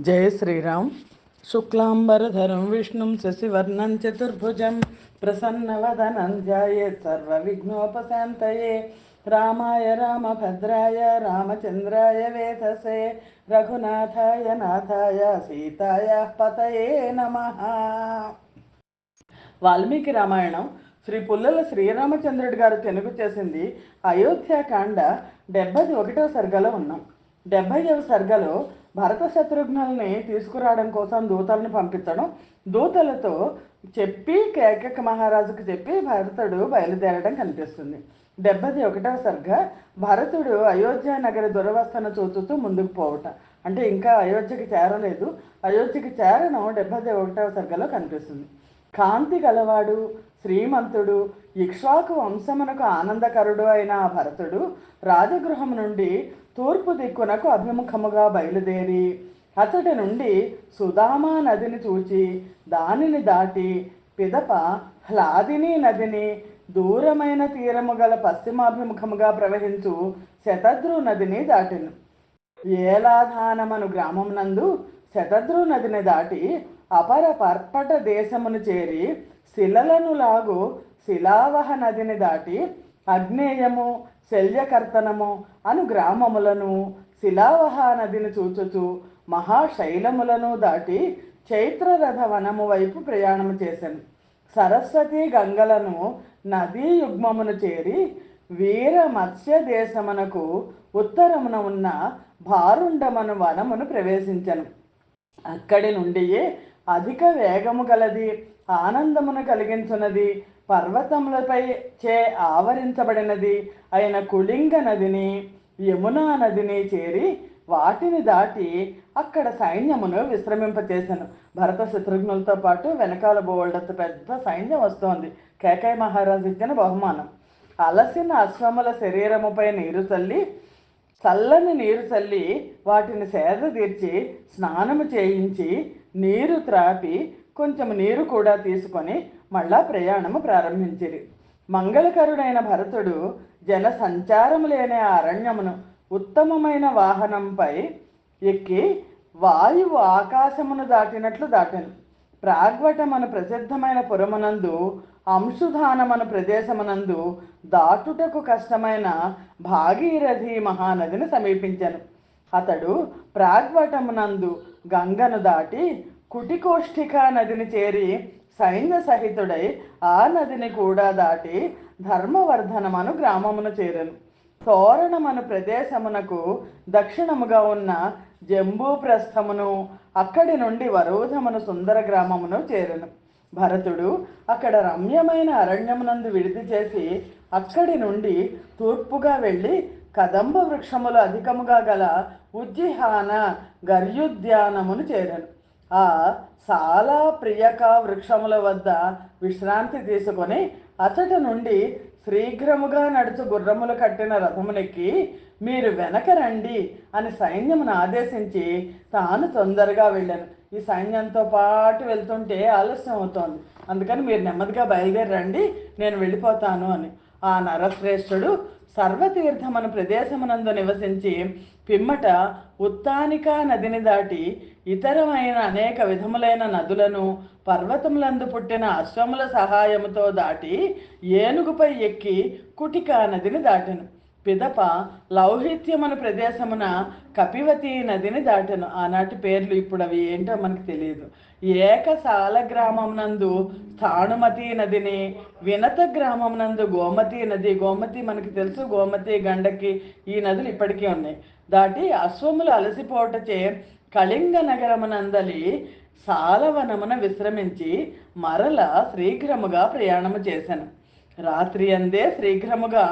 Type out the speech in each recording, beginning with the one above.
जय श्रीराम। शुक्लांबरधरं विष्णुं शशिवर्णं चतुर्भुजं प्रसन्नवदनं ध्यायेत् सर्वविघ्नोपशान्तये। रामाय रामभद्राय रामचन्द्राय वेधसे रघुनाथाय नाथाय सीताय पतये नमः। వాల్మీకి రామాయణం శ్రీ పుల్లల శ్రీరామచంద్రుడి గారు తెలుగు చేసింది అయోధ్యకాండ 71వ సర్గలో ఉన్నాం. 70వ సర్గలో భరత శత్రుఘ్నుల్ని తీసుకురావడం కోసం దూతలను పంపించడం, దూతలతో చెప్పి కేకక మహారాజుకు చెప్పి భరతుడు బయలుదేరడం కనిపిస్తుంది. 71వ సర్గ భరతుడు అయోధ్య నగర దురవస్థను చూచుతూ ముందుకు పోవటం, అంటే ఇంకా అయోధ్యకి చేరలేదు. అయోధ్యకి చేరడం 71వ సర్గలో కనిపిస్తుంది. కాంతి గలవాడు, శ్రీమంతుడు, ఇక్ష్వాకు వంశమునకు ఆనందకరుడు అయిన భరతుడు రాజగృహం నుండి తూర్పు దిక్కునకు అభిముఖముగా బయలుదేరి అతడి నుండి సుధామా నదిని చూచి దానిని దాటి పిదప హ్లాదిని నదిని దూరమైన తీరము గల పశ్చిమాభిముఖముగా ప్రవహించు శతద్రు నదిని దాటిను. ఏలాధానమను గ్రామం నందు శతద్రు నదిని దాటి అపర పర్పట దేశమును చేరి శిలలను లాగు శిలావహ నదిని దాటి అగ్నేయము శల్యకర్తనము అను గ్రామములను శిలావహ నదిని చూచుచు మహాశైలములను దాటి చైత్రరథ వనము వైపు ప్రయాణము చేశాను. సరస్వతి గంగలను నదీ యుగ్మమును చేరి వీర మత్స్య దేశమునకు ఉత్తరమున ఉన్న భారుండమను వనమును ప్రవేశించను. అక్కడి నుండియే అధిక వేగము గలది, ఆనందమును కలిగించున్నది, పర్వతములపై చే ఆవరించబడినది అయిన కుళింగ నదిని యమునా నదిని చేరి వాటిని దాటి అక్కడ సైన్యమును విశ్రమింపచేశాను. భరత శత్రుఘ్నులతో పాటు వెనకాల బోల్డంత పెద్ద సైన్యం వస్తోంది. కేకయ్య మహారాజు ఇచ్చిన బహుమానం. అలసిన అశ్వముల శరీరముపై నీరు చల్లి చల్లని నీరు చల్లి వాటిని సేద తీర్చి స్నానము చేయించి నీరు త్రాపి కొంచెం నీరు కూడా తీసుకొని మళ్ళా ప్రయాణము ప్రారంభించిరి. మంగళకరుడైన భరతుడు జన సంచారము లేని అరణ్యమును ఉత్తమమైన వాహనంపై ఎక్కి వాయువు ఆకాశమును దాటినట్లు దాటెను. ప్రాగ్వటమను ప్రసిద్ధమైన పురమునందు అంశుధానమను ప్రదేశమునందు దాటుటకు కష్టమైన భాగీరథి మహానదిని సమీపించాను. అతడు ప్రాగ్వటమునందు గంగను దాటి కుటికోష్ఠికా నదిని చేరి సైన్య సహితుడై ఆ నదిని కూడా దాటి ధర్మవర్ధనమను గ్రామమును చేరెను. తోరణమను ప్రదేశమునకు దక్షిణముగా ఉన్న జంబూప్రస్థమును అక్కడి నుండి వరోధమును సుందర గ్రామమును చేరెను. భరతుడు అక్కడ రమ్యమైన అరణ్యమునందు విడిది చేసి అక్కడి నుండి తూర్పుగా వెళ్ళి కదంబ వృక్షములు అధికముగా గల ఉజ్జిహాన గర్యుద్యానమును చేరాను. ఆ చాలా ప్రియక వృక్షముల వద్ద విశ్రాంతి తీసుకొని అతడి నుండి శీఘ్రముగా నడుచు గుర్రములు కట్టిన రథమునెక్కి మీరు వెనక రండి అని సైన్యమును ఆదేశించి తాను తొందరగా వెళ్ళాను. ఈ సైన్యంతో పాటు వెళ్తుంటే ఆలస్యం అవుతోంది, అందుకని మీరు నెమ్మదిగా బయలుదేరి రండి, నేను వెళ్ళిపోతాను అని. ఆ నరశ్రేష్ఠుడు సర్వతీర్థమను ప్రదేశమునందు నివసించి పిమ్మట ఉత్తానికా నదిని దాటి ఇతరమైన అనేక విధములైన నదులను పర్వతములందు పుట్టిన అశ్వముల సహాయముతో దాటి ఏనుగుపై ఎక్కి కుటికా నదిని దాటెను. పిదప లౌహిత్యమను ప్రదేశమున కపివతి నదిని దాటెను. ఆనాటి పేర్లు ఇప్పుడు అవి ఏంటో మనకు తెలియదు. ఏకశాల గ్రామం నందు స్థాణుమతి నదిని, వినత గ్రామం నందు గోమతి నది, గోమతి మనకి తెలుసు, గోమతి గండకి ఈ నదులు ఇప్పటికీ ఉన్నాయి, దాటి అశ్వములు అలసిపోవటచే కళింగ నగరమునందలి సాలవనమున విశ్రమించి మరల శీఘ్రముగా ప్రయాణము చేశాను. రాత్రి అందే శీఘ్రముగా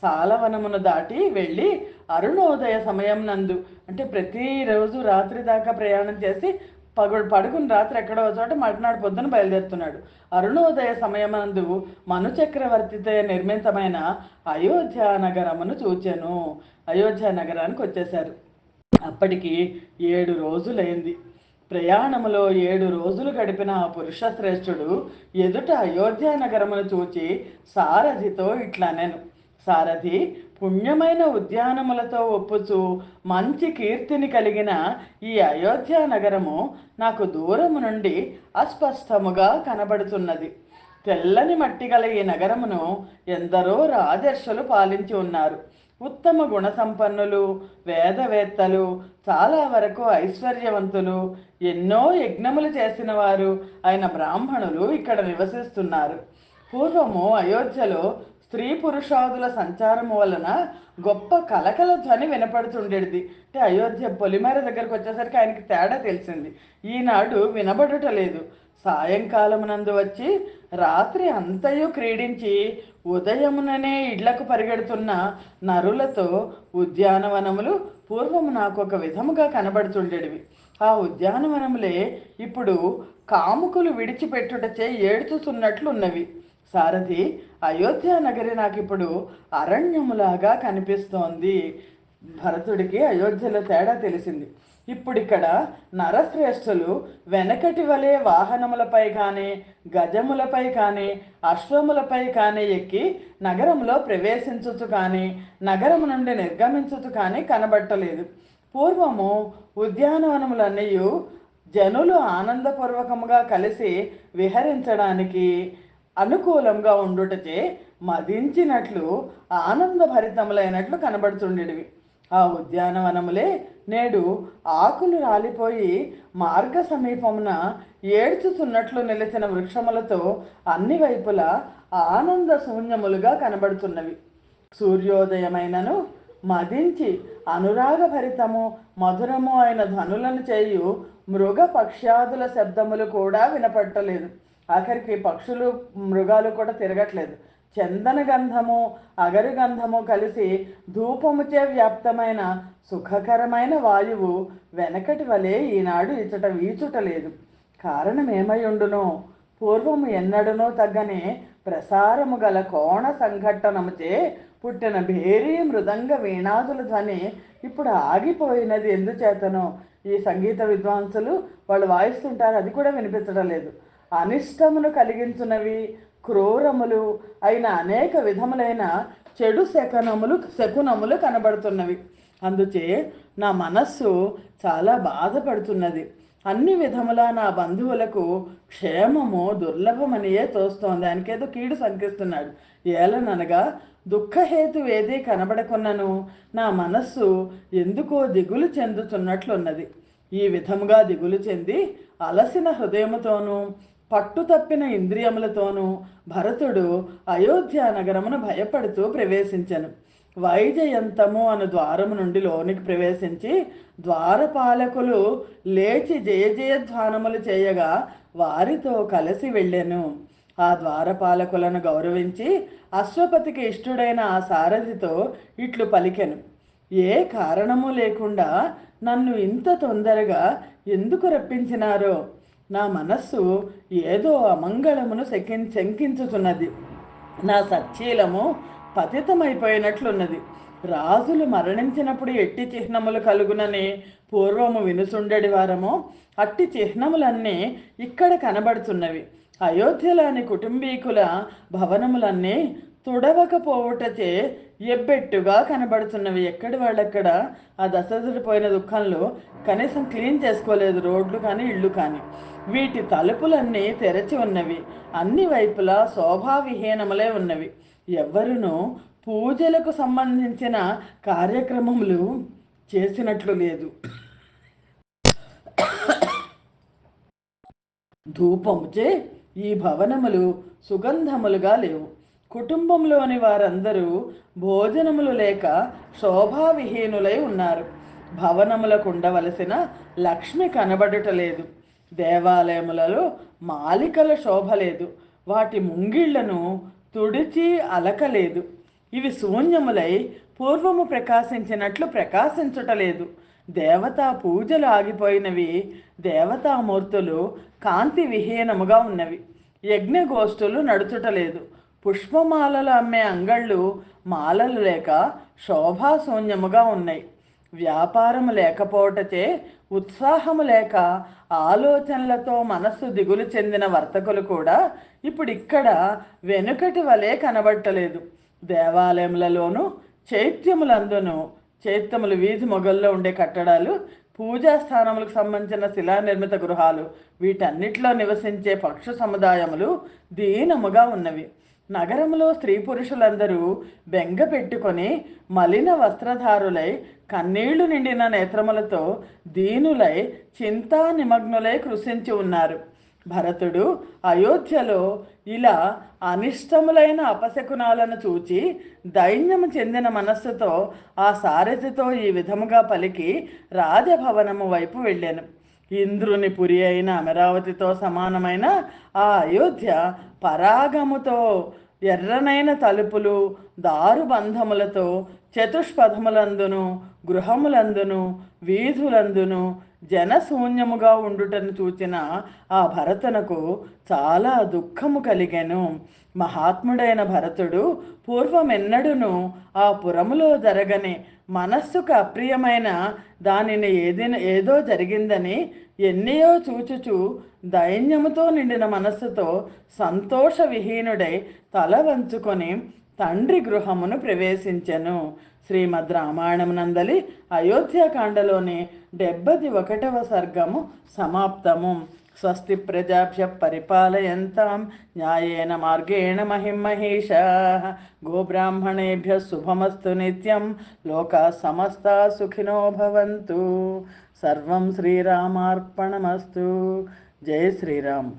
సాలవనమును దాటి వెళ్ళి అరుణోదయ సమయం నందు, అంటే ప్రతిరోజు రాత్రి దాకా ప్రయాణం చేసి పడుకుని రాత్రి ఎక్కడో చోట మర్నాడు పొద్దున బయలుదేరుతున్నాడు. అరుణోదయ సమయమందు మనుచక్రవర్తితో నిర్మితమైన అయోధ్య నగరమును చూచెను. అయోధ్య నగరానికి వచ్చేశారు. అప్పటికి 7 రోజులైంది. ప్రయాణములో 7 రోజులు గడిపిన ఆ పురుషశ్రేష్ఠుడు ఎదుట అయోధ్య నగరమును చూచి సారథితో ఇట్లా నేను, సారథి పుణ్యమైన ఉద్యానములతో ఒప్పుచూ మంచి కీర్తిని కలిగిన ఈ అయోధ్య నగరము నాకు దూరము నుండి అస్పష్టముగా కనబడుతున్నది. తెల్లని మట్టి గల ఈ నగరమును ఎందరో రాజర్షులు పాలించి ఉన్నారు. ఉత్తమ గుణ సంపన్నులు, వేదవేత్తలు, చాలా వరకు ఐశ్వర్యవంతులు, ఎన్నో యజ్ఞములు చేసిన వారు అయిన బ్రాహ్మణులు ఇక్కడ నివసిస్తున్నారు. పూర్వము అయోధ్యలో స్త్రీ పురుషాదుల సంచారము వలన గొప్ప కలకల ధ్వని వినపడుతుండేది. అంటే అయోధ్య పొలిమేర దగ్గరకు వచ్చేసరికి ఆయనకి తేడా తెలిసింది. ఈనాడు వినబడుట లేదు. సాయంకాలమునందు వచ్చి రాత్రి అంతయు క్రీడించి ఉదయముననే ఇళ్లకు పరిగెడుతున్న నరులతో ఉద్యానవనములు పూర్వము నాకు ఒక విధముగా కనబడుతుండేవి. ఆ ఉద్యానవనములే ఇప్పుడు కాముకులు విడిచిపెట్టుటచే ఏడ్చుతున్నట్లున్నవి. సారథి, అయోధ్య నగరి నాకు ఇప్పుడు అరణ్యములాగా కనిపిస్తోంది. భరతుడికి అయోధ్యలో తేడా తెలిసింది. ఇప్పుడిక్కడ నరశ్రేష్ఠులు వెనకటి వలె వాహనములపై కానీ, గజములపై కానీ, అశ్వములపై కానీ ఎక్కి నగరంలో ప్రవేశించుచు కానీ, నగరము నుండి నిర్గమించుచు కానీ కనబట్టలేదు. పూర్వము ఉద్యానవనములన్నీ జనులు ఆనందపూర్వకముగా కలిసి విహరించడానికి అనుకూలంగా ఉండుటచే మదించినట్లు ఆనందభరితములైనట్లు కనబడుతుండేవి. ఆ ఉద్యానవనములే నేడు ఆకులు రాలిపోయి మార్గ సమీపమున ఏడ్చుతున్నట్లు నిలిచిన వృక్షములతో అన్ని వైపులా ఆనంద శూన్యములుగా కనబడుతున్నవి. సూర్యోదయమైనను మదించి అనురాగభరితము మధురము అయిన ధ్వనులను చేయు మృగ పక్ష్యాదుల శబ్దములు కూడా వినపట్టలేదు. ఆఖరికి పక్షులు మృగాలు కూడా తిరగట్లేదు. చందన గంధము అగరు గంధము కలిసి ధూపముచే వ్యాప్తమైన సుఖకరమైన వాయువు వెనకటి వలె ఈనాడు ఇచ్చట వీచుటలేదు. కారణమేమై ఉండునో? పూర్వము ఎన్నడనో తగ్గనే ప్రసారము గల కోణ సంఘట్టనముచే పుట్టిన భేరీ మృదంగ వీణాదుల ధ్వని ఇప్పుడు ఆగిపోయినది ఎందుచేతనో ఈ సంగీత విద్వాంసులు వాళ్ళు వాయిస్తుంటారు, అది కూడా వినిపించడం లేదు. అనిష్టమును కలిగించునవి క్రూరములు అయిన అనేక విధములైన చెడు శకునములు కనబడుతున్నవి. అందుచే నా మనస్సు చాలా బాధపడుతున్నది. అన్ని విధములా నా బంధువులకు క్షేమము దుర్లభమనియే తోస్తోంది. ఆయనకేదో కీడు శంకిస్తున్నాడు. ఏలననగా దుఃఖహేతు ఏదీ కనబడకున్నను నా మనస్సు ఎందుకో దిగులు చెందుతున్నట్లున్నది. ఈ విధముగా దిగులు చెంది అలసిన హృదయముతోనూ పట్టు తప్పిన ఇంద్రియములతోనూ భరతుడు అయోధ్య నగరమును భయపడుతూ ప్రవేశించెను. వైజయంతము అను ద్వారము నుండి లోనికి ప్రవేశించి ద్వారపాలకులు లేచి జయ జయధ్వానములు చేయగా వారితో కలిసి వెళ్ళెను. ఆ ద్వారపాలకులను గౌరవించి అశ్వపతికి ఇష్టుడైన ఆ సారథితో ఇట్లు పలికెను: ఏ కారణము లేకుండా నన్ను ఇంత తొందరగా ఎందుకు రప్పించినారో? నా మనస్సు ఏదో అమంగళమును శంకించుతున్నది. నా సచ్చీలము పతితమైపోయినట్లున్నది. రాజులు మరణించినప్పుడు ఎట్టి చిహ్నములు కలుగునని పూర్వము వినుసుండెడి వారము అట్టి చిహ్నములన్నీ ఇక్కడ కనబడుతున్నవి. అయోధ్యలోని కుటుంబీకుల భవనములన్నీ తుడవకపోవుటచే ఎబ్బెట్టుగా కనబడుతున్నవి. ఎక్కడి వాళ్ళక్కడ ఆ దశరథుడిపోయిన దుఃఖంలో కనీసం క్లీన్ చేసుకోలేదు, రోడ్లు కానీ ఇళ్ళు కానీ. వీటి తలుపులన్నీ తెరచి ఉన్నవి. అన్ని వైపులా శోభావిహీనములే ఉన్నవి. ఎవ్వరునూ పూజలకు సంబంధించిన కార్యక్రమములు చేసినట్లు లేదు. ధూపముచే ఈ భవనములు సుగంధములుగా లేవు. కుటుంబంలోని వారందరూ భోజనములు లేక శోభావిహీనులై ఉన్నారు. భవనములకు ఉండవలసిన లక్ష్మి కనబడుటలేదు. దేవాలయములలో మాలికల శోభ లేదు. వాటి ముంగిళ్లను తుడిచి అలకలేదు. ఇవి శూన్యములై పూర్వము ప్రకాశించినట్లు ప్రకాశించుటలేదు. దేవతా పూజలు ఆగిపోయినవి. దేవతామూర్తులు కాంతి విహీనముగా ఉన్నవి. యజ్ఞగోష్ఠులు నడుచుటలేదు. పుష్పమాలలు అమ్మే అంగళ్ళు మాలలు లేక శోభాశూన్యముగా ఉన్నాయి. వ్యాపారము లేకపోవటచే ఉత్సాహము లేక ఆలోచనలతో మనస్సు దిగులు చెందిన వర్తకులు కూడా ఇప్పుడు ఇక్కడ వెనుకటి వలె కనబట్టలేదు. దేవాలయములలోను చైత్యములందును, చైత్యములు వీధి మొగల్లో ఉండే కట్టడాలు, పూజా స్థానములకు సంబంధించిన శిలానిర్మిత గృహాలు, వీటన్నిటిలో నివసించే పక్షు సముదాయములు దీనముగా ఉన్నవి. నగరంలో స్త్రీ పురుషులందరూ బెంగ పెట్టుకొని మలిన వస్త్రధారులై కన్నీళ్లు నిండిన నేత్రములతో దీనులై చింతా నిమగ్నులై కృషించి ఉన్నారు. భరతుడు అయోధ్యలో ఇలా అనిష్టములైన అపశకునాలను చూచి దైన్యము చెందిన మనస్సుతో ఆ సారథితో ఈ విధముగా పలికి రాజభవనము వైపు వెళ్ళాను. ఇంద్రుని పురి అయిన అమరావతితో సమానమైన ఆ అయోధ్య పరాగముతో, ఎర్రనైన తలుపులు, దారుబంధములతో, చతుష్పథములందును, గృహములందును, వీధులందును జనశూన్యముగా ఉండుటను చూచిన ఆ భరతునకు చాలా దుఃఖము కలిగెను. మహాత్ముడైన భరతుడు పూర్వమెన్నడును ఆ పురములో జరగని, మనస్సుకు అప్రియమైన దానిని ఏదో జరిగిందని ఎన్నయో చూచుచు దైన్యముతో నిండిన మనస్సుతో సంతోష విహీనుడై తల వంచుకొని తండ్రి గృహమును ప్రవేశించెను. శ్రీమద్ రామాయణం నందలి అయోధ్యాకాండలోని 71వ సర్గము సమాప్తము. స్వస్తి ప్రజాభ్య పరిపాలయంతాం న్యాయేన మార్గేణ మహిం మహేషాః. గోబ్రాహ్మణేభ్యः శుభమస్తు నిత్యం. లోకాః సమస్తాః సుఖినో భవంతు. సర్వం శ్రీరామార్పణమస్తు. జై శ్రీరామ్.